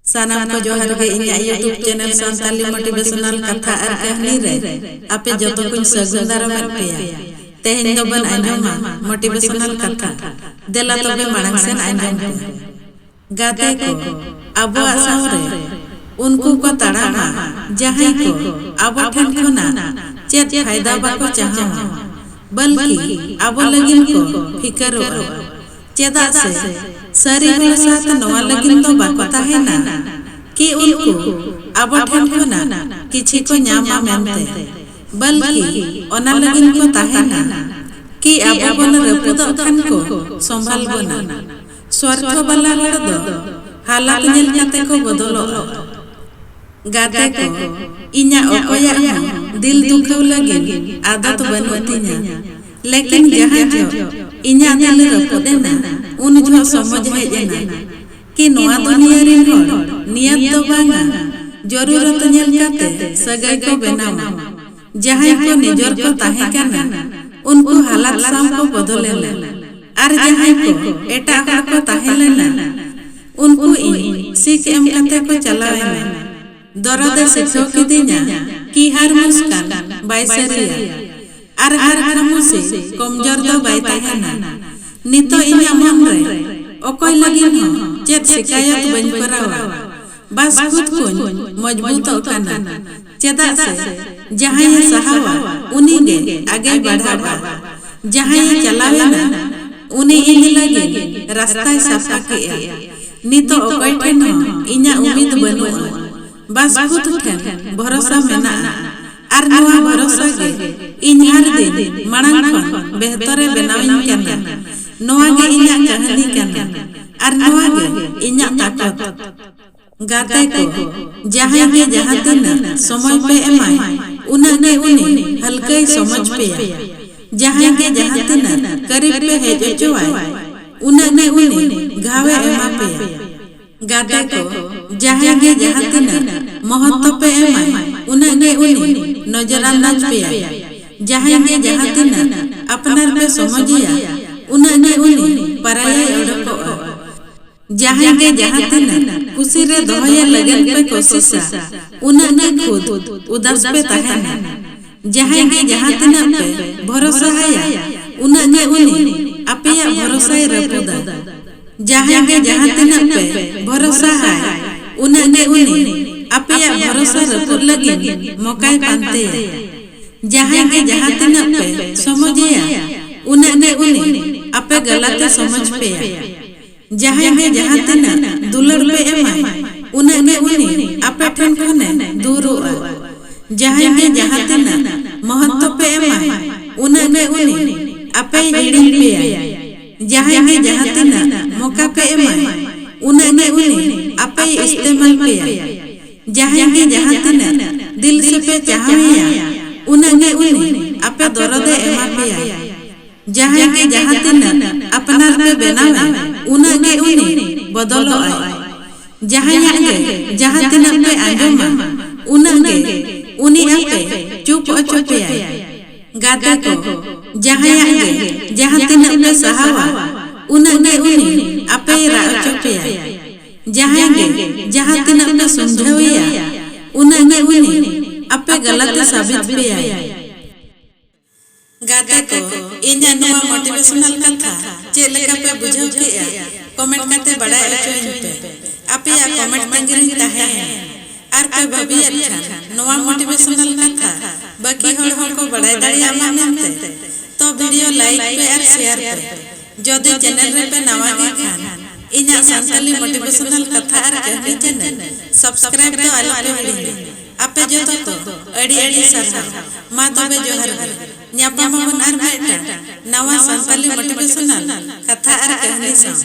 सानाम को जोहार गे इन्या यूट्यूब चैनल संताली मोटिवेशनल कथा और कहानी रे आपे जतो कुछ सगुंदार पेया तेहेन दो बन आंजमा मोटिवेशनल कथा देला तबे मांग सेन आंजम गाते को अबो सावरे उनको को तड़ामा जहां को अबो ठन खना चेत फायदा बाको चाहा बल्कि अबो लगिन को फिकरो चेदा से सरी हर साथ नवा लगिन तो बाको ताहेना कि उनको अबो ठन खना किछि को न्यामा मेनते बल्कि ओना लगिन को ताहेना कि अबो बन रपुद खन को संभाल बना स्वार्थ वाला हर दो हालात नेल काते को बदलो गाते को इन्या ओकोया दिल दुखौ लगिन आदत बनवतिnya लेकिन जहां जो इन्या दिल रपुदेना उन जो समझ हेजेना कि नोआ दुनिया रिन हर नियत दो बांगा जरूरत नेल काते सगाई को बनावा जहां को निजर को ताहे काना उनको हालात साम को बदलेला और जहां को एटा हर को ताहेलेना उनको सीख एम काते को चलावेना दरदे सिखो किदिना कि हर मुस्कान बाइसरिया और हर खामुसी कमजोर दो बाई ताहेना नितो इन्या मन रे ओकोय लगिन हो चेत शिकायत बन करावा बस खुद को मजबूत होना चेदा से जहां ये सहावा उनी गे आगे बढ़ावा जहां ये चलावेना उनी इन लगे रास्ता साफा के नितो ओकोय ठन इन्या उम्मीद बनुआ बस खुद ठन भरोसा मेना और नवा भरोसा गे इन हर दिन मांग खन बेहतरे बनाविन कना नवा गे इन्या कहानी कना और नवा गे इन्या ताकत गाते को जहां गे जहां दिन समय पे एमाय उना गे उनी हल्के समझ पे जहां गे जहां दिन करीब पे है जोचवाय उना गे उनी घावे एमा पे गाते को जहां गे जहां दिन महत्व पे एमाय उना गे उनी नजरअंदाज पे जहां गे जहां दिन अपनार पे समझिया उना गे उनी पराया ओडको जहां गे जहां दिन खुशी रे दोहया लगन पे कोशिशा उना गे खुद उदास पे ताहेना जहां गे जहां दिन पे भरोसा है उना गे उनी अपेया भरोसा रपुदा जहां गे जहां दिन पे भरोसा है उना गे उनी अपेया भरोसा रपुद लगिन मौका पाते जहां गे जहां दिन पे समझिया उना गे उनी अपे गलत समझ पे जहां गे जहां दिन दुलर पे एमाय उना गे उनी अपे ठन खने दूरोआ जहां गे जहां दिन महत्व पे एमाय उना गे उनी अपे हिडिन पे जहां गे जहां दिन मौका पे एमाय उना गे उनी अपे इस्तेमाल पे जहां गे जहां दिन दिल से पे चाहविया उना गे उनी अपे दरदे एमा पे जहां गे जहां दिन अपनार पे बनावे उना गे उनी बदलो आय जहां गे जहां दिन पे आंजमा उना गे उनी अपे चुप अचुपे गाते को जहां गे जहां दिन पे सहावा उना गे उनी अपे रा अचुपे जहां गे जहां दिन पे समझाविया उना गे उनी अपे गलत साबित पे गाते को इन्या नवा मोटिवेशनल कथा जे लेका पे बुझाव के कमेंट करते बड़ा अचोइन पे आपे या कमेंट तंगिरी ताहे आर पे भबिया खान नवा मोटिवेशनल कथा बाकी हर को बड़ा दाड़िया मानते तो वीडियो लाइक पे और शेयर पे जदि चैनल रे पे नवा गे खान इन्या संताली मोटिवेशनल कथा और कहानी चैनल सब्सक्राइब तो आलो पे आपे जतो तो अड़ी अड़ी सरहा मा तबे जोहार न्यापामा बन आर बेटा नवा संताली मोटिवेशनल कथा और कहानी सा।